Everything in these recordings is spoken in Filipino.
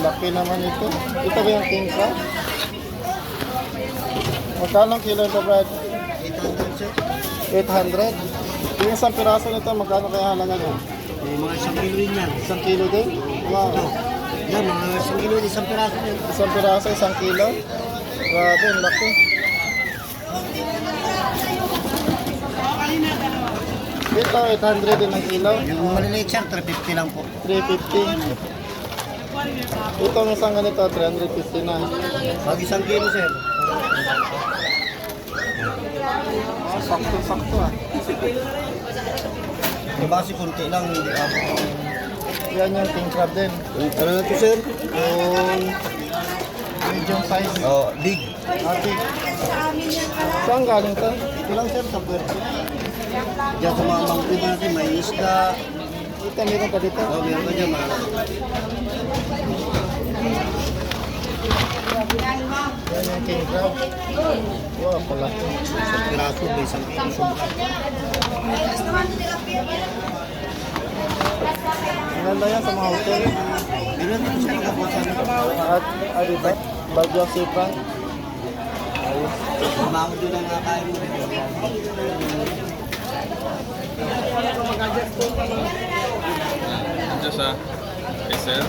Laki naman ito. Ito ba yung king crab? Magkano ang kilo ito, Brad? 800 sir. 800. Yung isang piraso nito, magkano kaya halaga niya? Mga 1 kilo rin yan. 1 kilo din? Wow. Yan, mga 1 kilo, isang piraso yan. Isang piraso, 1 kilo? Grabe, ang laki. Ito, 800 din ang kilo. Yung maliliit sir, 350 lang po. 350. Ito ang isang ganito, 350 na. Pag 1 kilo sir. Sakto-sakto ah. Base konti lang, hindi ako. Yan yung king crab din. Ano na ito sir? Yung medium size. Oh, big. Ate. Saan galing to? Ito lang sir, sa puerto. Diyan sa mga mangkod natin, may isda. Ito, meron pa dito. Oh, meron ka dyan, mga Yan yung king crab. Wow, pala. isang piraso, may 1 kilo sobra. Ang ganda yan sa mga hotel. Meron din siya nakaposan. At dito, Baguio Seafront. Ayos. Mamahod doon ang nakain mo. Ito sa Quezon.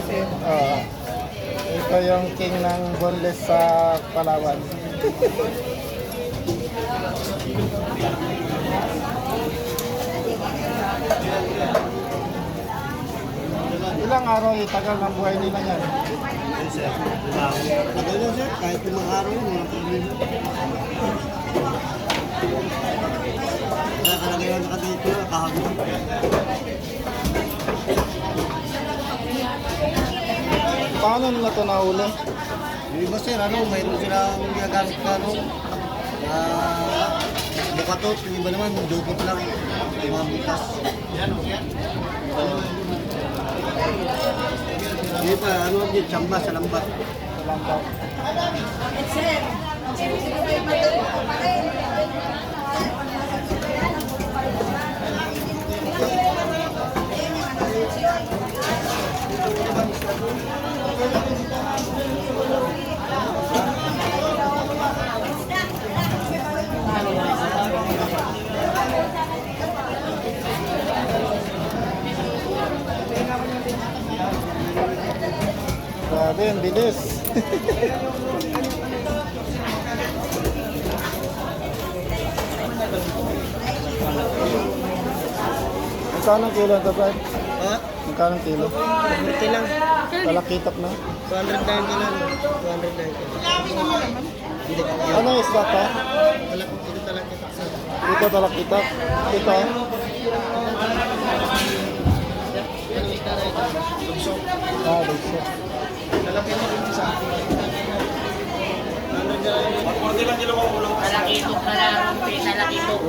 Ito yung king ng boneless sa Palawan. Ilang araw itagal ng buhay nila yan? Ayun sir. Tagal yan sir, kahit limang araw yun, walang problema. Kaya talaga yun nakadito na kahagod. Paano nila ito nahuli? Yung iba sir, mayroon silang ginagamit ka, bukatot, yung iba naman, dukot lang, yung mga bukas. Hindi pa, yung tsamba sa lambat. Lambat. Grabe, ang bilis. Magkano ang kilo ito, Brad? Ha? Magkano ang kilo? 100 lang. Talakitok na. 209 ka lang. 209 ka lang. Hindi ka. Ano yung isda to? Ito talaga kita sa. Ito talakitok. Ito. Ah, dito. Talakitok na lang, talakitok.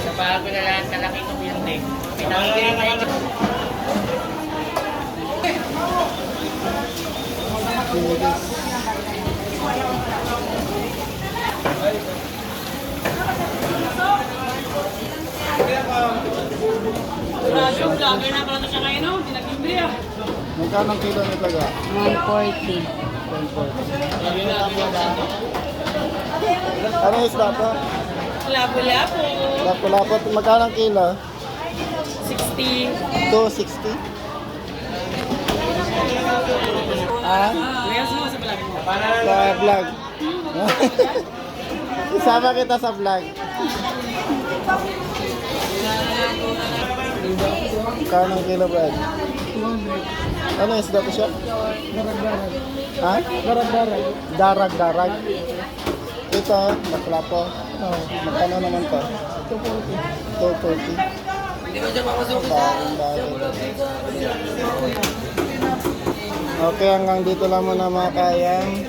Sa bago na lang, talakitok yun eh. Pinakikiri na yung... Bilis. Yung vlogger na pala siya ngayon, pinag-imbre ah. Magkano ang kilo nito ga? 140. 140. Ano yung isda to? Lapo-lapo. Lapot-lapot. Magkano ang kilo? 60. 260. Ah? Layas mo sa vlog mo. Sa vlog. Isama kita sa vlog. Magkano ang kilo, Brad? Ano yung isda to siya? Darag-darag. Ha? Darag-darag. Darag-darag. Ito, lapo-lapo. Magkano naman to? 240. 240. Okay, hanggang dito lang muna mga kayang.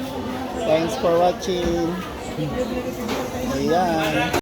Thanks for watching. Ayan.